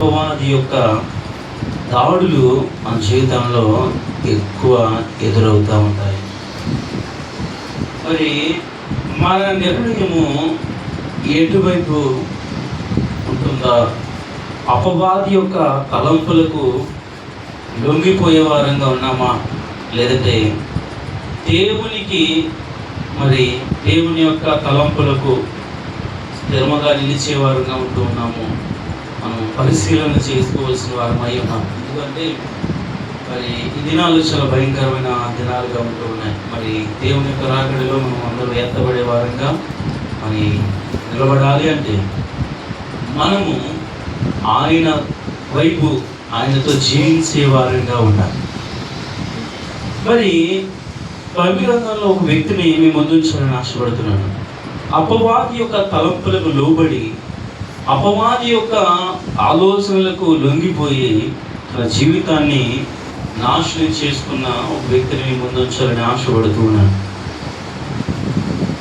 అపవాది యొక్క దాడులు మన జీవితంలో ఎక్కువ ఎదురవుతూ ఉంటాయి. మరి మన నిర్ణయము ఎటువైపు ఉంటుందా? అపవాది యొక్క తలంపులకు లొంగిపోయే వారంగా ఉన్నామా, లేదంటే దేవుని యొక్క తలంపులకు స్థిరముగా నిలిచేవారుగా ఉంటూ ఉన్నాము? మనం పరిశీలన చేసుకోవాల్సిన వారమై ఉన్నాం. ఎందుకంటే మరి ఈ దినాలు చాలా భయంకరమైన దినాలుగా ఉంటూ ఉన్నాయి. మరి దేవుని యొక్క రాకడలో మనం అందరూ ఎత్తబడే వారంగా మరి నిలబడాలి అంటే మనము ఆయన వైపు, ఆయనతో జీవించే వారంగా ఉండాలి. మరి బైబిల్ గ్రంథంలో ఒక వ్యక్తిని మీ ముందు ఉంచాలని ఆశపడుతున్నాను. అపవాది యొక్క తలంపులకు లోబడి, అపవాది యొక్క ఆలోచనలకు లొంగిపోయి తన జీవితాన్ని నాశనం చేసుకున్న ఒక వ్యక్తిని మీ ముందు ఉంచాలని ఆశపడుతూ ఉన్నాను.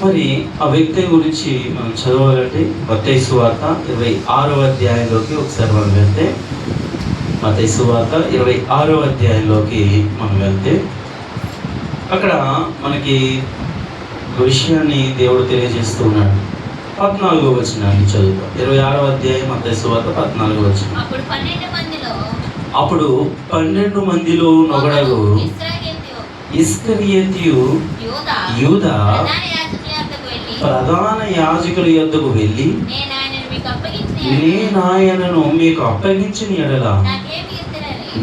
మరి ఆ వ్యక్తి గురించి మనం చదవాలంటే మత్తయి సువార్త 26వ అధ్యాయంలోకి ఒకసారి మనం వెళ్తే, మత్తయి సువార్త 26వ అధ్యాయంలోకి మనం వెళ్తే అక్కడ మనకి ఒక విషయాన్ని దేవుడు తెలియజేస్తూ ఉన్నాడు. 14వ వచనాన్ని చదువుతాం. 26వ అధ్యాయం మత్తయి సువార్త 14వ వచనం. అప్పుడు 12 మందిలో నొగడగు ఇస్కరియోతు యూదా ప్రధాన యాజకుల యొద్దకు వెళ్ళి, నేను ఆయనను మీకు అప్పగించిన ఎడల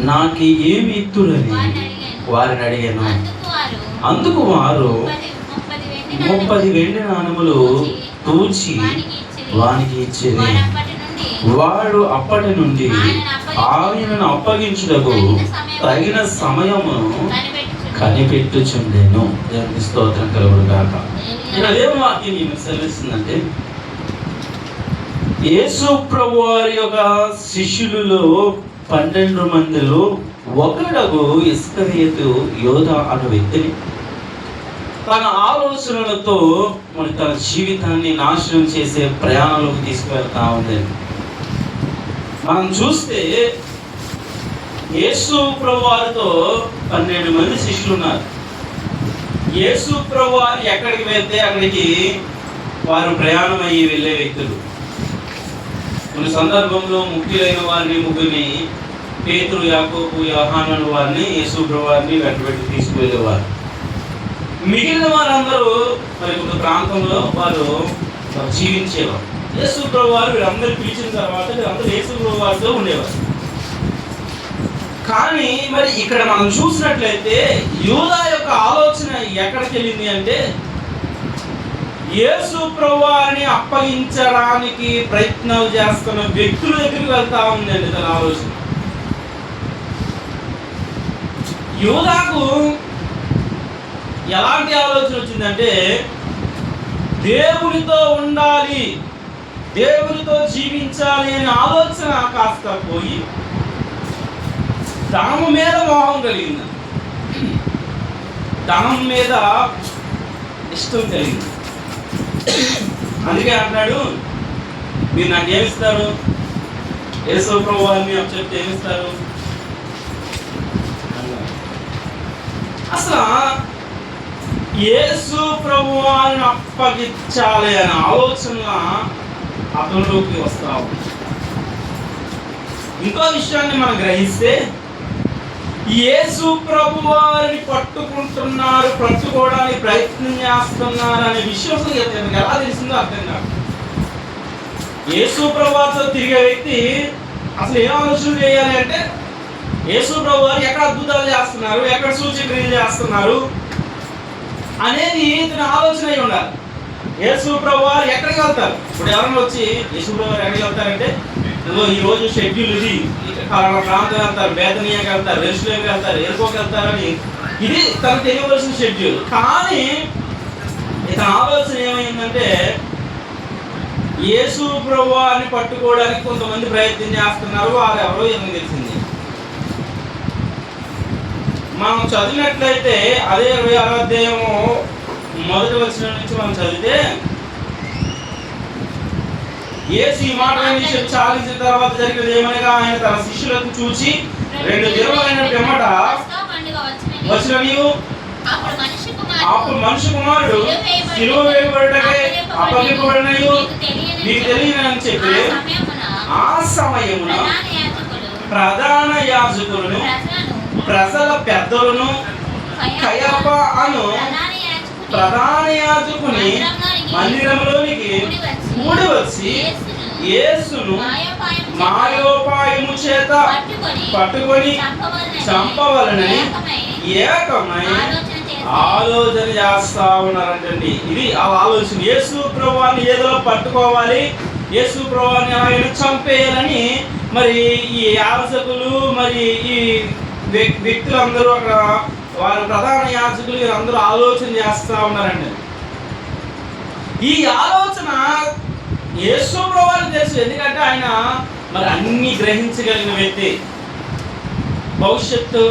నాకు ఏమి ఇత్తురని వారిని అడిగాను. అందుకు వారు 30 వెండి నాణములు తూచి వానికి ఇచ్చేది. వాడు అప్పటి నుండి ఆయనను అప్పగించుటకు తగిన సమయమును కనిపెట్టుచుండెను. దేవునికి స్తోత్రం కలుగును గాక. ఇక్కడ ఏం వాక్యం ఏమి సెలవిస్తుందంటే, యేసు ప్రభు వారి యొక్క శిష్యులలో 12 మందిలో ఒకడగు ఇస్కరియోతు యూదా అనే వ్యక్తిని తన ఆలోచనలతో మరి తన జీవితాన్ని నాశనం చేసే ప్రయాణంలోకి తీసుకువెళ్తా ఉంది. మనం చూస్తే యేసు ప్రభు వారితో 12 మంది శిష్యులు ఉన్నారు. యేసు ప్రభు వారు ఎక్కడికి వెళ్తే అక్కడికి వారు ప్రయాణం అయ్యి వెళ్ళే వ్యక్తులు. కొన్ని సందర్భంలో ముఖ్యులైన వారిని, ముగ్గురిని, పేతురు, యాకోబు, యోహాను వారిని యేసు ప్రభు వారిని వెంటబెట్టి తీసుకువెళ్ళేవారు. మిగిలిన వారందరూ మరి ఒక ప్రాంతంలో వారు జీవించేవారు. యేసు ప్రభు వారు వీరందరూ పిలిచిన తర్వాత వీరందరూ యేసు ప్రభు వారితో ఉండేవారు. కానీ మరి ఇక్కడ మనం చూసినట్లయితే యూదా యొక్క ఆలోచన ఎక్కడికి వెళ్ళింది అంటే, యేసు ప్రభు వారిని అప్పగించడానికి ప్రయత్నాలు చేస్తున్న వ్యక్తుల దగ్గరికి వెళ్తా ఉందండి తన ఆలోచన. యూదాకు ఎలాంటి ఆలోచన వచ్చిందంటే, దేవునితో ఉండాలి, దేవునితో జీవించాలి అనే ఆలోచన కాస్త పోయి ధనం మీద మోహం కలిగింది, ధనం మీద ఇష్టం కలిగింది. అందుకే అంటున్నాడు, మీరు నాకు ఏమిస్తారు? యేసు ప్రభు వారిని చెప్తే ఏమిస్తారు? అసలు యేసు ప్రభు వారిని అప్పగించాలి అనే ఆలోచన అతనిలోకి వస్తా ఉంది. ఇంకో విషయాన్ని మనం గ్రహిస్తే, యేసు ప్రభు వారిని పట్టుకుంటున్నారు, పట్టుకోవడానికి ప్రయత్నం చేస్తున్నారు అనే విషయం ఎలా తెలిసిందో అర్థం కాదు. యేసు ప్రభు వారితో తిరిగే వ్యక్తి అసలు ఏం ఆలోచన చేయాలి అంటే, యేసు ప్రభు వారు ఎక్కడ అద్భుతాలు చేస్తున్నారు, ఎక్కడ సూచక్రియలు చేస్తున్నారు అనేది ఇతని ఆలోచన అయి ఉండాలి. యేసు ప్రభు వారు ఎక్కడికి వెళ్తారు? ఇప్పుడు ఎవరైనా వచ్చి యేసు ప్రభు వారు ఎక్కడికి వెళ్తారంటే, ఈ రోజు షెడ్యూల్ ఇది, ప్రాంతం వెళ్తారు, బేతనీయాకి వెళ్తారు, రెస్టులోకి వెళ్తారు, ఎరుకోకి వెళ్తారని, ఇది తనకు తెలియవలసిన షెడ్యూల్. కానీ ఇతని ఆలోచన ఏమైందంటే, యేసు ప్రభు వారిని పట్టుకోవడానికి కొంతమంది ప్రయత్నం చేస్తున్నారు, వారు ఎవరో ఏమో తెలిసింది. మనం చదివినట్లయితే అదే 26వ అధ్యాయము 1వ వచనం నుంచి మనం చదివితే, యేసు ఈ మాటలన్నీ చెప్పి చాలించిన తర్వాత జరిగినది ఏమనగా, ఆయన తన శిష్యులకు చూచి 2 దినములైన పిమ్మట వచ్చిన నీవు అప్పుడు మనిషి కుమారుడు సిలువ వేయబడుటకై అప్పగింపబడినయు నీకు తెలియనని చెప్పి ఆ సమయమున ప్రధాన యాజకులను ప్రజల పెద్దలను కయప అను ప్రధాన యాజకుని మందిరంలోనికి కూడి వచ్చి యేసును మాయోపాయము చేత పట్టుకొని చంపవలనని ఏకమై ఆలోచన చేస్తా ఉన్నారంటండి. ఇది ఆ ఆలోచన. యేసు ప్రభువాన్ని ఏదో పట్టుకోవాలి, యేసు ప్రభువాన్ని ఆయన చంపేయాలని మరి ఈ యాజకులు, మరి ఈ వ్యక్తులందరూ అక్కడ వారి ప్రధాన యాజకులు అందరూ ఆలోచన చేస్తూ ఉన్నారండి. ఈ ఆలోచన యేసు ప్రభువుకి తెలుసు, ఎందుకంటే ఆయన మరి అన్ని గ్రహించగలిగిన వ్యక్తి. భవిష్యత్తు,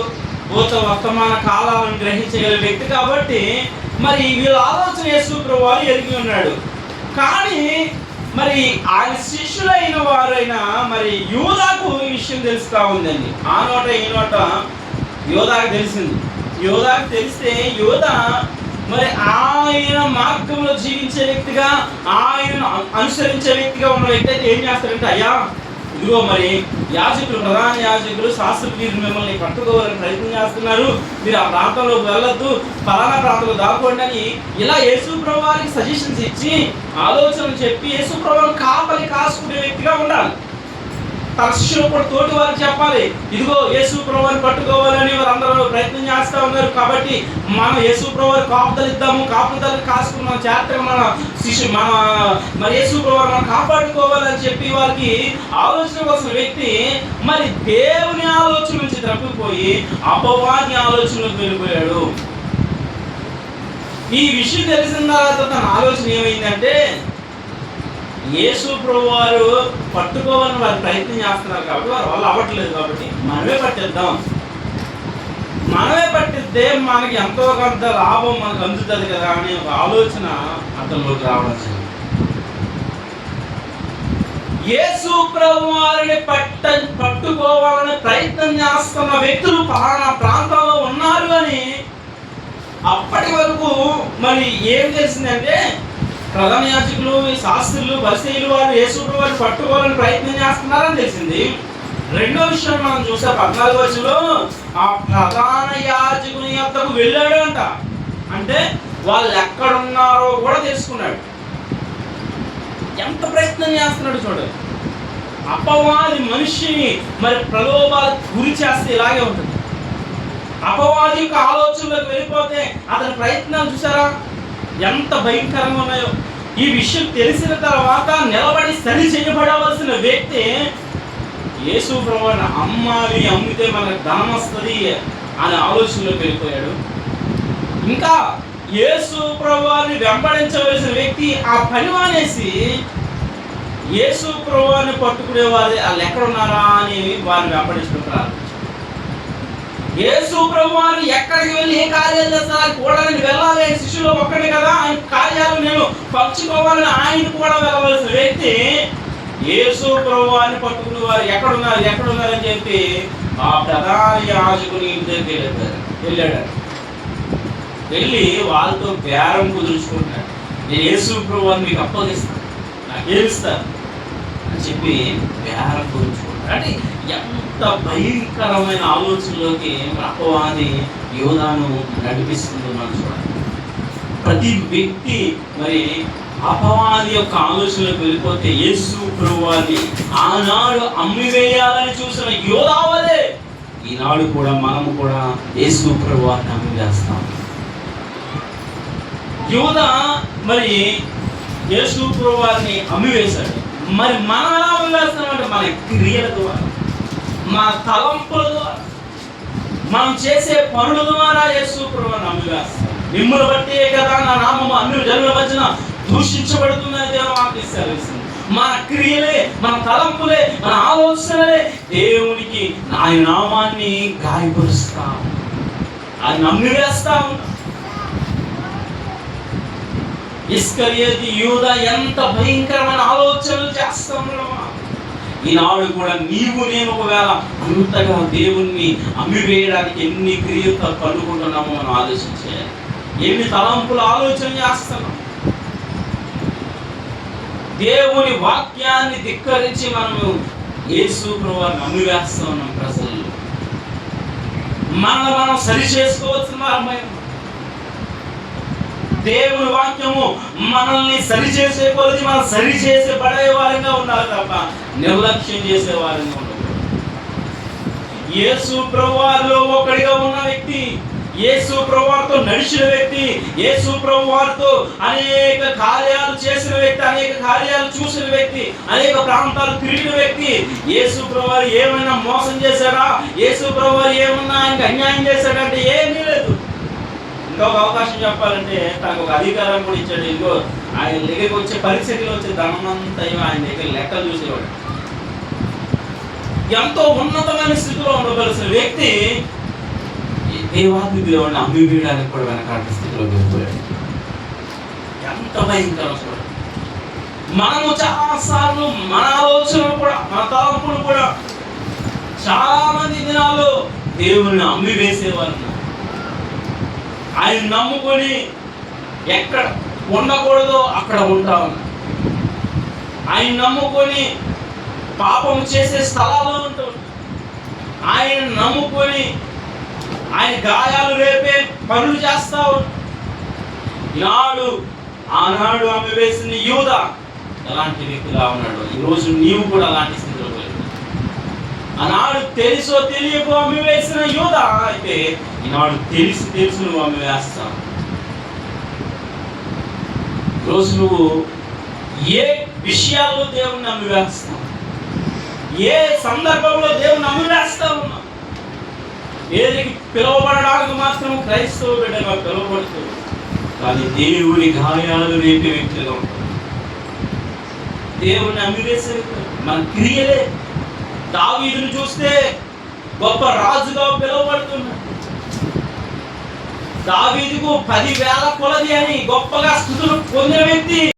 భూత, వర్తమాన కాలాలను గ్రహించగలిగిన వ్యక్తి కాబట్టి మరి వీళ్ళ ఆలోచన యేసు ప్రభువు ఎరిగి ఉన్నాడు. కానీ మరి ఆయన శిష్యులైన వారైనా మరి యూదాకు ఈ విషయం తెలుస్తూ ఉందండి. ఆ నోట ఈ నోట యూదాకు తెలిసింది. యూదాకు తెలిస్తే యూదా మరి ఆయన మార్గంలో జీవించే వ్యక్తిగా, ఆయనను అనుసరించే వ్యక్తిగా ఉన్న వ్యక్తి అయితే ఏం చేస్తారంటే, అయ్యా ఇదిగో మరి యాజకులు, ప్రధాన యాజకులు, శాస్త్రులు మిమ్మల్ని పట్టుకోవాలని ప్రయత్నం చేస్తున్నారు, మీరు ఆ ప్రాంతంలోకి వెళ్ళొద్దు, ఫలానా ప్రాంతంలో దాక్కోండి అని ఇలా యేసు ప్రభువుకి సజెషన్స్ ఇచ్చి ఆలోచనలు చెప్పి యేసు ప్రభువుని కాపలి కాసుకునే వ్యక్తిగా ఉండాలి. తన శిష్యులు కూడా తోటి వారికి చెప్పాలి, ఇదిగో యేసు ప్రభువుని పట్టుకోవాలని వారందరూ ప్రయత్నం చేస్తూ ఉన్నారు, కాబట్టి మనం యేసు ప్రభువుని కాపుదలు ఇద్దాము, కాపుదలు కాసుకుని మన చేత మన మరి యేసు ప్రభువుని మనం కాపాడుకోవాలని చెప్పి వారికి ఆలోచన కోసం వ్యక్తి మరి దేవుని ఆలోచన నుంచి తప్పిపోయి అపవాది ఆలోచనలోకి వెళ్ళిపోయాడు. ఈ విషయం తెలిసిన తర్వాత తన ఆలోచన ఏమైందంటే, యేసు ప్రభువారు పట్టుకోవాలని వారు ప్రయత్నం చేస్తున్నారు కాబట్టి వారు వాళ్ళు అవ్వట్లేదు, కాబట్టి మనమే పట్టిద్దాం, మనమే పట్టిస్తే మనకి ఎంతో కొంత లాభం మనకు అందుతుంది కదా అనే ఒక ఆలోచన అతనిలోకి రావడం. యేసు ప్రభువారిని పట్టుకోవాలని ప్రయత్నం చేస్తున్న వ్యక్తులు పలానా ప్రాంతంలో ఉన్నారు అని అప్పటి వరకు మరి ఏం తెలిసిందంటే, ప్రధాన యాజకులు, శాస్త్రులు, పరిసయ్యులు వారు యేసు ప్రభువుని పట్టుకోవాలని ప్రయత్నం చేస్తున్నారని తెలిసింది. రెండో విషయం మనం చూసే 14వ వచనంలో ఆ ప్రధాన యాజకుని యొద్దకు వెళ్ళాడు అంట. అంటే వాళ్ళు ఎక్కడున్నారో కూడా తెలుసుకున్నాడు. ఎంత ప్రయత్నం చేస్తున్నాడు చూడండి. అపవాది మనిషిని మరి ప్రలోభాలకు గురి చేస్తే ఇలాగే ఉంటుంది. అపవాది యొక్క ఆలోచనలోకి వెళ్ళిపోతే అతని ప్రయత్నాలు చూసారా ఎంత భయంకరంగా ఉన్నాయో. ఈ విషయం తెలిసిన తర్వాత నిలబడి సరి చేయబడవలసిన వ్యక్తి యేసు ప్రభువుని అమ్మాలి, అమ్మితే మనకు ధనం వస్తుంది అనే ఆలోచనలోకి వెళ్ళిపోయాడు. ఇంకా యేసు ప్రభువుని వెంబడించవలసిన వ్యక్తి ఆ పని మానేసి యేసు ప్రభువుని పట్టుకునే వారు వాళ్ళు ఎక్కడున్నారా అని వారిని వెంబడించడం ప్రారంభించారు. యేసు ప్రభువుని ఎక్కడికి వెళ్ళి ఏ కార్యాలు చేస్తారా కూడా నేను వెళ్ళాలి, శిష్యులు ఒక్కడే కదా, ఆయన కార్యాలు నేను పంచుకోవాలని ఆయన కూడా వెళ్ళవలసిన వ్యక్తి యేసు ప్రభువుని పట్టుకుని వారు ఎక్కడున్నారని చెప్పి ఆ ప్రధాన యాజకుని ఇంటి దగ్గరికి వెళ్ళాడు. వెళ్ళి వాళ్ళతో బేరం కుదుర్చుకుంటాడు. నేను యేసు ప్రభువుని మీకు అప్పగిస్తాను, నాకు ఏమిస్తాను అని చెప్పి బేరం కుదుర్చుకుంటాడు. అంటే ఎంత భయంకరమైన ఆలోచనలోకి అపవాది యోధాను నడిపిస్తుందో మనం చూడాలి. ప్రతి వ్యక్తి మరి అపవాది యొక్క ఆలోచనలోకి వెళ్ళిపోతే యేసు ప్రభువుని ఆనాడు అమ్మివేయాలని చూసిన యోధా వలె ఈనాడు కూడా మనము కూడా యేసు ప్రభువుని అమ్మివేస్తాం. యోధా మరి యేసు ప్రభువుని అమ్మివేశాడు. మరి మనం ఎలా అమ్మివేస్తామంటే మన క్రియల ద్వారా, మన తలంపుల ద్వారా, మనం చేసే పనుల ద్వారా యేసు ప్రభువుని అమ్మివేస్తాం. మిమ్మల్ని బట్టే కదా నా నామము అన్ని జనుల మధ్యన దూషించబడుతుందని దేవుని వాక్యం సెలవిస్తుంది. మన క్రియలే, మన తలంపులే, మన ఆలోచనలే దేవునికి ఆయన నామాన్ని గాయపరుస్తాం, ఆయన అమ్మివేస్తా ఉంటాం. ఇస్కరియోతు యూదా ఎంత భయంకరమైన ఆలోచనలు చేస్తున్నాడు. ఈనాడు కూడా నీవు నేను ఒకవేళ అంతగా దేవుణ్ణి అమ్మివేయడానికి ఎన్ని క్రియలు పడుకుంటున్నామో మనం ఆలోచించే, ఎన్ని తలంపులు ఆలోచన చేస్తున్నాం. దేవుని వాక్యాన్ని ధిక్కరించి మనము యేసు ప్రభువుని అమ్మివేస్తూ ఉన్నాం. ప్రజలు మనం సరి చేసుకోవచ్చు. దేవుని వాక్యము మనల్ని సరి చేసే కొలది మనం సరి చేసే పడే వారంగా ఉండాలి తప్ప నిర్లక్ష్యం చేసే వారంగా ఉండకూడదు. యేసు ప్రభువులో ఒకడిగా ఉన్న వ్యక్తి, యేసు ప్రభువుతో నడిచిన వ్యక్తి, యేసు ప్రభువుతో అనేక కార్యాలు చేసిన వ్యక్తి, అనేక కార్యాలు చూసిన వ్యక్తి, అనేక ప్రాంతాలు తిరిగిన వ్యక్తి, యేసు ప్రభువు ఏమైనా మోసం చేశాడా, యేసు ప్రభువు ఏమన్నా ఆయనకు అన్యాయం చేశాడంటే ఏమీ లేదు. ఇంకొక అవకాశం చెప్పాలంటే తనకు ఒక అధికారం కూడా ఇచ్చాడు. ఇంకో ఆయన దగ్గరికి వచ్చే పరిస్థితిలో వచ్చే ధనమంతా ఆయన దగ్గర లెక్కలు చూసేవాడు. ఎంతో ఉన్నతమైన స్థితిలో ఉండవలసిన వ్యక్తి దేవాది దేవుడిని అమ్మివేయడానికి కూడా వెనకాడే స్థితిలో వెళ్ళిపోయాడు. ఎంత భయంకరం చూడండి. మనము చాలాసార్లు మన ఆలోచనలు కూడా, మన తలంపులు కూడా చాలా మంది దినాలు దేవుడిని అమ్మివేసేవారు. ఆయన నమ్ముకొని ఎక్కడ ఉండకూడదో అక్కడ ఉంటా ఉన్నారు. ఆయన నమ్ముకొని పాపం చేసే స్థలాల్లో ఉంటాం. ఆయన నమ్ముకొని ఆయన గాయాలు రేపే పనులు చేస్తా ఉన్నాడు. ఆనాడు ఆమె వేసిన యూదా ఎలాంటి వ్యక్తిగా ఉన్నాడు. ఈరోజు నీవు కూడా అలాంటి స్థితిలో పోయాడు. ఆనాడు తెలుసో తెలియకో ఆమె వేసిన యూదా అయితే ఈనాడు తెలుసు నువ్వు ఆమె వేస్తావు. ఈరోజు నువ్వు ఏ విషయాల్లో దేవుణ్ణి అమ్మి వేస్తావు, ఏ సందర్భంలో దేవుణ్ణి అమ్మి వేస్తా ఉన్నావు. ఏదికి పిలువబడడానికి మాత్రం క్రైస్తవ బిడ్డగా పిలువబడుతూ, కానీ దేవుని గాయాలు రేపే వ్యక్తిగా ఉంటాడు. దేవుని అమ్మివేసే మన క్రియలే. దావీదును చూస్తే గొప్ప రాజుగా పిలువబడుతున్నాడు. దావీదుకు 10,000 కొలది అని గొప్పగా స్తుతులు పొందిన వ్యక్తి.